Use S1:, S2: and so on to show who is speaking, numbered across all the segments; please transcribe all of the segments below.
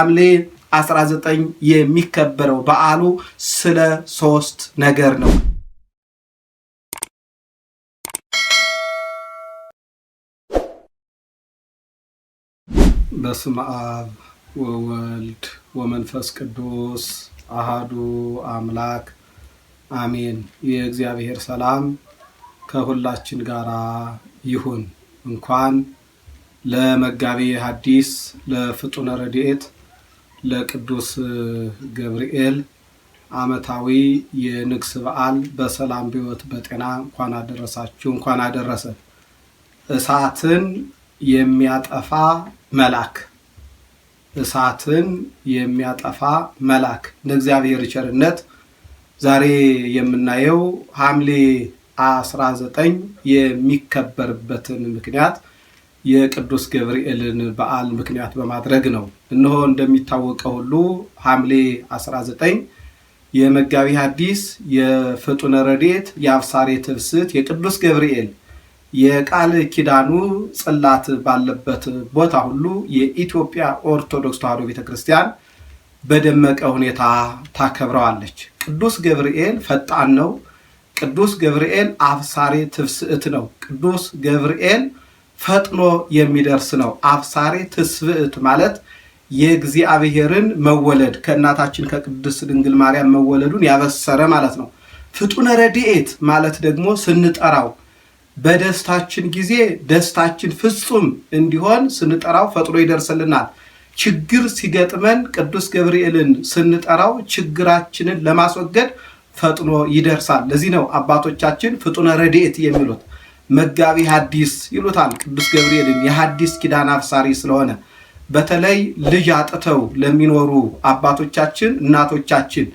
S1: ሐምሌ 19 የሚከበረው በዓሉ ስለ 3 ነገር ነው። በስመ አብ ወወልድ ወመንፈስ ቅዱስ አሃዱ አምላክ አሜን። የእግዚአብሔር ሰላም ከሁላችን ጋር ይሁን። እንኳን ለመጋቤ ሐዲስ ለፍጡነ ረድኤት ለቅዱስ ገብርኤል ዓመታዊ የንግስ በዓል በሰላም በሕይወት በጤና እንኳን አደረሳችሁ፣ እንኳን አደረሰ። እሳትን የሚያጠፋ መልአክ፣ እሳትን የሚያጠፋ መልአክ እንደ እግዚአብሔር ቸርነት ዛሬ የምናየው ሐምሌ 19 የሚከበርበትን ምክንያት የቅዱስ ገብርኤልን በዓል ምክንያት በማድረግ ነው። እነሆ እንደሚታወቀው ሁሉ ሐምሌ 19 የመጋቤ ሐዲስ የፍጡነ ረድኤት የአብሳሬ ትብስት የቅዱስ ገብርኤል የቃል ኪዳኑ ጽላት ባለበት ቦታ ሁሉ የኢትዮጵያ ኦርቶዶክስ ተዋሕዶ ቤተክርስቲያን በደመቀ ሁኔታ ታከብረዋለች። ቅዱስ ገብርኤል ፈጣን ነው። ቅዱስ ገብርኤል አብሳሬ ትብስት ነው። ቅዱስ ገብርኤል ፈጥኖ የሚደርስ ነው። አብሳሬ ትስብእት ማለት የእግዚአብሔርን መወለድ ከእናታችን ከቅድስት ድንግል ማርያም መወለዱን ያበሰረ ማለት ነው። ፍጡነ ረድኤት ማለት ደግሞ ስንጠራው በደስታችን ጊዜ ደስታችን ፍጹም እንዲሆን ስንጠራው ፈጥኖ ይደርስልናል። ችግር ሲገጥመን ቅዱስ ገብርኤልን ስንጠራው ችግራችንን ለማስወገድ ፈጥኖ ይደርሳል። ለዚህ ነው አባቶቻችን ፍጡነ ረድኤት የሚሉት። መጋቤ ሐዲስ ይሉታል ቅዱስ ገብርኤልን የሐዲስ ኪዳን አብሳሪ ስለሆነ። በተለይ ልጅ አጥተው ለሚኖሩ አባቶቻችን እናቶቻችን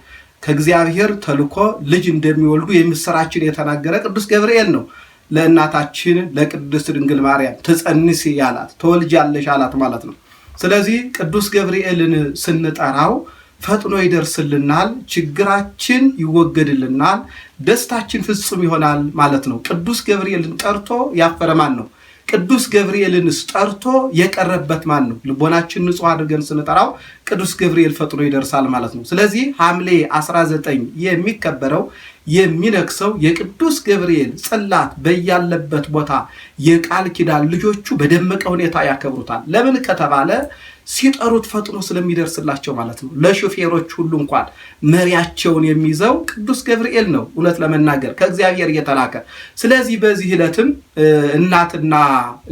S1: ከእግዚአብሔር ተልኮ ልጅ እንደሚወልዱ የምስራችን የተናገረ ቅዱስ ገብርኤል ነው። ለእናታችን ለቅድስት ድንግል ማርያም ትጸንሲ ያላት ተወልጃለሽ አላት ማለት ነው። ስለዚህ ቅዱስ ገብርኤልን ስንጠራው ፈጥኖ ይደርስልናል፣ ችግራችን ይወገድልናል፣ ደስታችን ፍጹም ይሆናል ማለት ነው። ቅዱስ ገብርኤልን ጠርቶ ያፈረ ማን ነው? ቅዱስ ገብርኤልንስ ጠርቶ የቀረበት ማን ነው? ልቦናችን ንጹሕ አድርገን ስንጠራው ቅዱስ ገብርኤል ፈጥኖ ይደርሳል ማለት ነው። ስለዚህ ሐምሌ 19 የሚከበረው የሚነክሰው የቅዱስ ገብርኤል ጽላት በያለበት ቦታ የቃል ኪዳን ልጆቹ በደመቀ ሁኔታ ያከብሩታል። ለምን ከተባለ ሲጠሩት ፈጥኖ ስለሚደርስላቸው ማለት ነው። ለሾፌሮች ሁሉ እንኳን መሪያቸውን የሚይዘው ቅዱስ ገብርኤል ነው፣ እውነት ለመናገር ከእግዚአብሔር እየተላከ። ስለዚህ በዚህ ዕለትም እናትና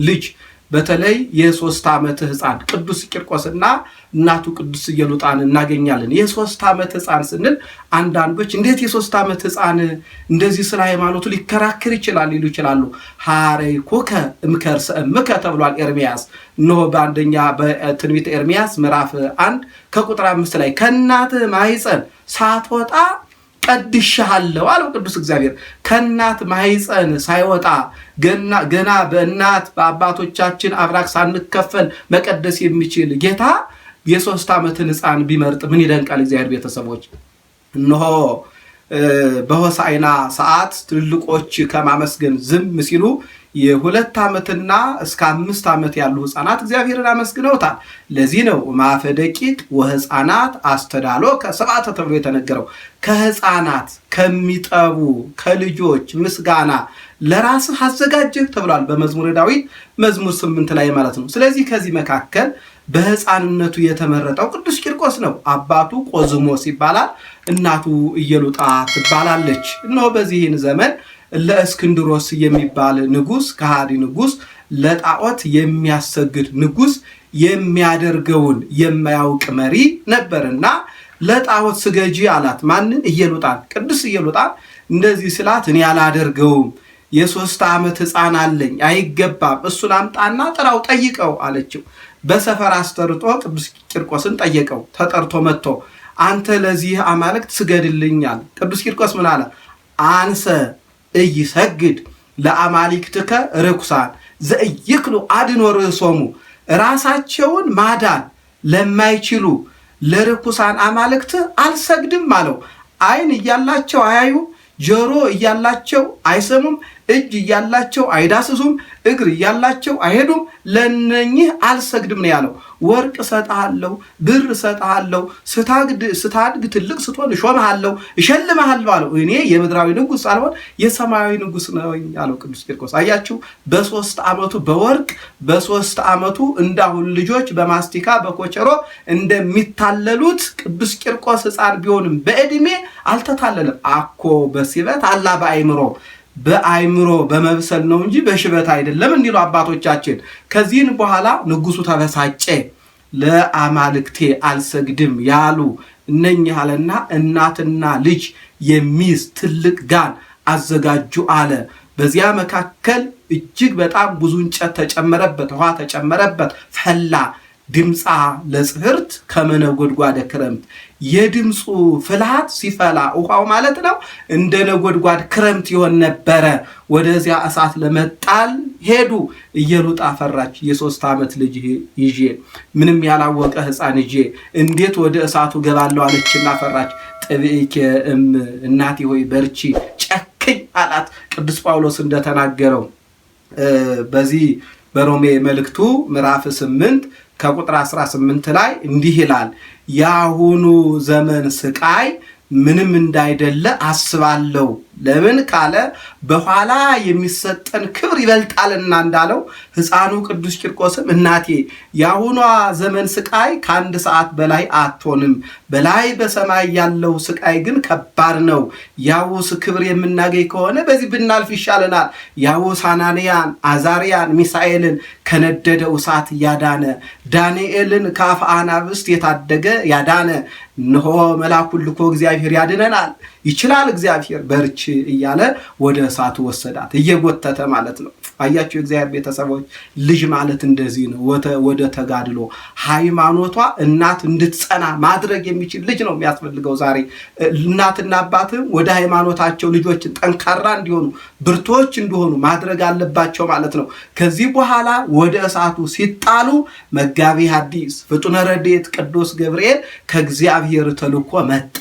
S1: ልጅ በተለይ የ3 ዓመት ሕፃን ቅዱስ ቂርቆስና እናቱ ቅዱስ ኢየሉጣን እናገኛለን። የ3 ዓመት ሕፃን ስንል አንዳንዶች እንዴት የ3 ዓመት ሕፃን እንደዚህ ስለ ሃይማኖቱ ሊከራከር ይችላል ሊሉ ይችላሉ። ሐረይኩከ እምከርሰ እምከ ተብሏል ኤርምያስ። እነሆ በአንደኛ በትንቢተ ኤርምያስ ምዕራፍ 1 ከቁጥር 5 ላይ ከእናትህ ማኅፀን ሳትወጣ ቀድሼሃለሁ አለው ቅዱስ እግዚአብሔር። ከእናት ማኅፀን ሳይወጣ ገና በእናት በአባቶቻችን አብራክ ሳንከፈል መቀደስ የሚችል ጌታ የ3 ዓመትን ሕፃን ቢመርጥ ምን ይደንቃል? እግዚአብሔር ቤተሰቦች፣ እነሆ በሆሳዕና ሰዓት ትልልቆች ከማመስገን ዝም ሲሉ የ2 ዓመትና እስከ 5 ዓመት ያሉ ሕፃናት እግዚአብሔርን አመስግነውታል። ለዚህ ነው ማፈ ደቂቅ ወሕፃናት አስተዳሎ ከሰብዓተ ተብሎ የተነገረው። ከሕፃናት ከሚጠቡ ከልጆች ምስጋና ለራስህ አዘጋጀህ ተብሏል በመዝሙረ ዳዊት መዝሙር 8 ላይ ማለት ነው። ስለዚህ ከዚህ መካከል በሕፃንነቱ የተመረጠው ቅዱስ ቂርቆስ ነው። አባቱ ቆዝሞስ ይባላል፣ እናቱ ኢየሉጣ ትባላለች። እነሆ በዚህን ዘመን ለእስክንድሮስ የሚባል ንጉስ፣ ከሃዲ ንጉስ፣ ለጣዖት የሚያሰግድ ንጉስ የሚያደርገውን የማያውቅ መሪ ነበርና ለጣዖት ስገጂ አላት። ማንን? ኢየሉጣን። ቅዱስ ኢየሉጣን እንደዚህ ስላት እኔ አላደርገውም፣ የ3 ዓመት ሕፃን አለኝ፣ አይገባም፣ እሱን አምጣና ጥራው ጠይቀው አለችው። በሰፈር አስተርጦ ቅዱስ ቂርቆስን ጠየቀው። ተጠርቶ መጥቶ አንተ ለዚህ አማልክት ስገድልኛል። ቅዱስ ቂርቆስ ምን አለ? አንሰ እይሰግድ ለአማልክትከ ርኩሳን ዘእይክሉ አድኖ ርእሶሙ። ራሳቸውን ማዳን ለማይችሉ ለርኩሳን አማልክት አልሰግድም አለው። ዓይን እያላቸው አያዩ፣ ጆሮ እያላቸው አይሰሙም፣ እጅ እያላቸው አይዳስሱም፣ እግር እያላቸው አይሄዱም፣ ለነኚህ አልሰግድም ነው ያለው። ወርቅ እሰጥሃለሁ፣ ብር እሰጥሃለሁ፣ ስታድግ ትልቅ ስትሆን እሾምሃለሁ፣ እሸልምሃለሁ አለው። እኔ የምድራዊ ንጉሥ ሳልሆን የሰማያዊ ንጉሥ ነኝ አለው ቅዱስ ቂርቆስ። አያችሁ፣ በ3 ዓመቱ በወርቅ በ3 ዓመቱ እንዳሁን ልጆች በማስቲካ በኮቸሮ እንደሚታለሉት ቅዱስ ቂርቆስ ሕፃን ቢሆንም በዕድሜ አልተታለለም። አኮ በሲበት አላ በአይምሮ በመብሰል ነው እንጂ በሽበት አይደለም እንዲሉ አባቶቻችን። ከዚህን በኋላ ንጉሱ ተበሳጨ። ለአማልክቴ አልሰግድም ያሉ እነኚህ አለና እናትና ልጅ የሚይዝ ትልቅ ጋን አዘጋጁ አለ። በዚያ መካከል እጅግ በጣም ብዙ እንጨት ተጨመረበት፣ ውሃ ተጨመረበት፣ ፈላ። ድምፃ ለጽህርት ከመነጎድጓደ ክረምት፣ የድምፁ ፍልሃት ሲፈላ ውሃው ማለት ነው እንደ ነጎድጓድ ክረምት ይሆን ነበረ። ወደዚያ እሳት ለመጣል ሄዱ። ኢየሉጣ ፈራች። የ3 ዓመት ልጅ ይዤ ምንም ያላወቀ ሕፃን ይዤ እንዴት ወደ እሳቱ ገባለሁ አለችና ፈራች። ጥብኢከ እናቴ ሆይ በርቺ፣ ጨክኝ አላት። ቅዱስ ጳውሎስ እንደተናገረው በዚህ በሮሜ መልእክቱ ምዕራፍ 8 ከቁጥር 18 ላይ እንዲህ ይላል፣ ያሁኑ ዘመን ስቃይ ምንም እንዳይደለ አስባለሁ። ለምን ካለ በኋላ የሚሰጠን ክብር ይበልጣልና እንዳለው ሕፃኑ ቅዱስ ቂርቆስም እናቴ ያሁኗ ዘመን ስቃይ ከ1 ሰዓት በላይ አትሆንም፣ በላይ በሰማይ ያለው ስቃይ ግን ከባድ ነው። ያውስ ክብር የምናገኝ ከሆነ በዚህ ብናልፍ ይሻለናል። ያውስ ሐናንያን፣ አዛርያን፣ ሚሳኤልን ከነደደው እሳት ያዳነ፣ ዳንኤልን ከአፈ አናብስት የታደገ ያዳነ፣ እነሆ መልአኩን ልኮ እግዚአብሔር ያድነናል፣ ይችላል እግዚአብሔር በርቺ እያለ ወደ እሳቱ ወሰዳት፣ እየጎተተ ማለት ነው። አያችሁ የእግዚአብሔር ቤተሰቦች፣ ልጅ ማለት እንደዚህ ነው። ወደ ተጋድሎ ሃይማኖቷ እናት እንድትጸና ማድረግ የሚችል ልጅ ነው የሚያስፈልገው። ዛሬ እናትና አባትም ወደ ሃይማኖታቸው ልጆችን ጠንካራ እንዲሆኑ ብርቶች እንዲሆኑ ማድረግ አለባቸው ማለት ነው። ከዚህ በኋላ ወደ እሳቱ ሲጣሉ መጋቢ ሐዲስ ፍጡነ ረድኤት ቅዱስ ገብርኤል ከእግዚአብሔር ተልኮ መጣ።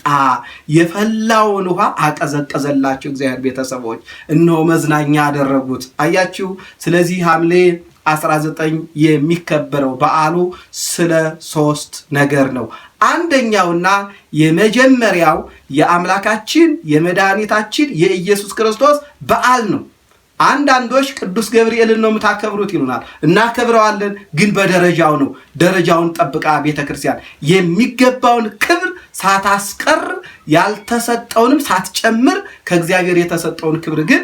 S1: የፈላውን ውሃ አቀዘቀዘላቸው። እግዚአብሔር ቤተሰቦች እነሆ መዝናኛ አደረጉት። አያችሁ። ስለዚህ ሐምሌ 19 የሚከበረው በዓሉ ስለ 3 ነገር ነው። አንደኛውና የመጀመሪያው የአምላካችን የመድኃኒታችን የኢየሱስ ክርስቶስ በዓል ነው። አንዳንዶች ቅዱስ ገብርኤልን ነው የምታከብሩት ይሉናል። እናከብረዋለን፣ ግን በደረጃው ነው። ደረጃውን ጠብቃ ቤተክርስቲያን የሚገባውን ክብር ሳታስቀር ያልተሰጠውንም ሳትጨምር ከእግዚአብሔር የተሰጠውን ክብር ግን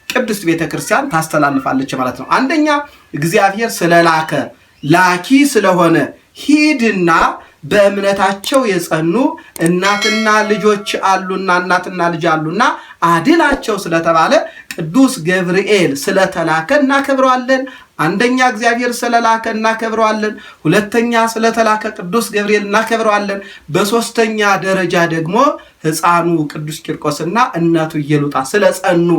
S1: ቅድስት ቤተክርስቲያን ታስተላልፋለች ማለት ነው። አንደኛ እግዚአብሔር ስለላከ ላኪ ስለሆነ ሂድና በእምነታቸው የጸኑ እናትና ልጆች አሉና እናትና ልጅ አሉና አድናቸው ስለተባለ ቅዱስ ገብርኤል ስለተላከ እናከብረዋለን። አንደኛ እግዚአብሔር ስለላከ እናከብረዋለን። ሁለተኛ ስለተላከ ቅዱስ ገብርኤል እናከብረዋለን። በሶስተኛ ደረጃ ደግሞ ሕፃኑ ቅዱስ ቂርቆስና እናቱ ኢየሉጣ ስለጸኑ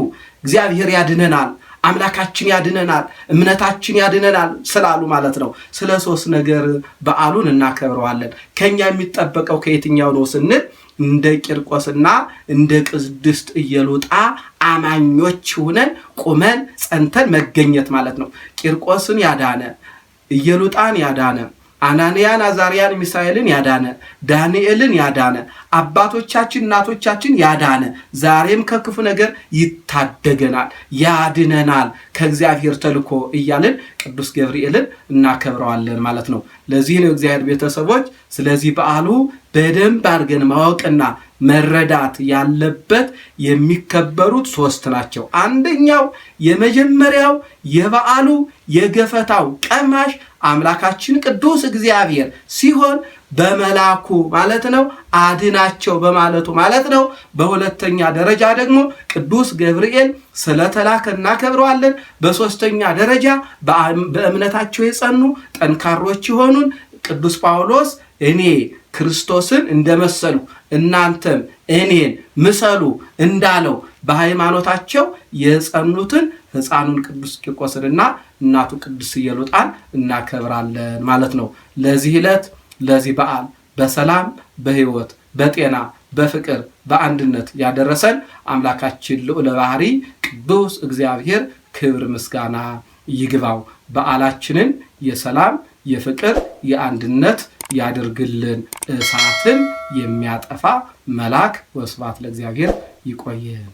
S1: እግዚአብሔር ያድነናል፣ አምላካችን ያድነናል፣ እምነታችን ያድነናል ስላሉ ማለት ነው። ስለ 3 ነገር በዓሉን እናከብረዋለን። ከኛ የሚጠበቀው ከየትኛው ነው ስንል እንደ ቂርቆስና እንደ ቅድስት ኢየሉጣ አማኞች ሆነን ቁመን ጸንተን መገኘት ማለት ነው። ቂርቆስን ያዳነ፣ ኢየሉጣን ያዳነ፣ አናንያን፣ አዛርያን፣ ሚሳኤልን ያዳነ፣ ዳንኤልን ያዳነ፣ አባቶቻችን እናቶቻችን ያዳነ ዛሬም ከክፉ ነገር ይታደገናል፣ ያድነናል ከእግዚአብሔር ተልኮ እያልን ቅዱስ ገብርኤልን እናከብረዋለን ማለት ነው። ለዚህ ነው እግዚአብሔር ቤተሰቦች፣ ስለዚህ በዓሉ በደንብ አድርገን ማወቅና መረዳት ያለበት የሚከበሩት 3 ናቸው። አንደኛው የመጀመሪያው የበዓሉ የገፈታው ቀማሽ አምላካችን ቅዱስ እግዚአብሔር ሲሆን በመላኩ ማለት ነው አድናቸው በማለቱ ማለት ነው። በሁለተኛ ደረጃ ደግሞ ቅዱስ ገብርኤል ስለተላከ እናከብረዋለን። በሶስተኛ ደረጃ በእምነታቸው የጸኑ ጠንካሮች የሆኑን ቅዱስ ጳውሎስ እኔ ክርስቶስን እንደመሰሉ እናንተም እኔን ምሰሉ እንዳለው በሃይማኖታቸው የጸኑትን ሕፃኑን ቅዱስ ቂርቆስንና እናቱ ቅድስት ኢየሉጣን እናከብራለን ማለት ነው። ለዚህ ዕለት ለዚህ በዓል በሰላም በሕይወት በጤና በፍቅር በአንድነት ያደረሰን አምላካችን ልዑለ ባሕሪ ቅዱስ እግዚአብሔር ክብር ምስጋና ይግባው። በዓላችንን የሰላም የፍቅር የአንድነት ያድርግልን። እሳትን የሚያጠፋ መልአክ። ወስብሐት ለእግዚአብሔር። ይቆየን።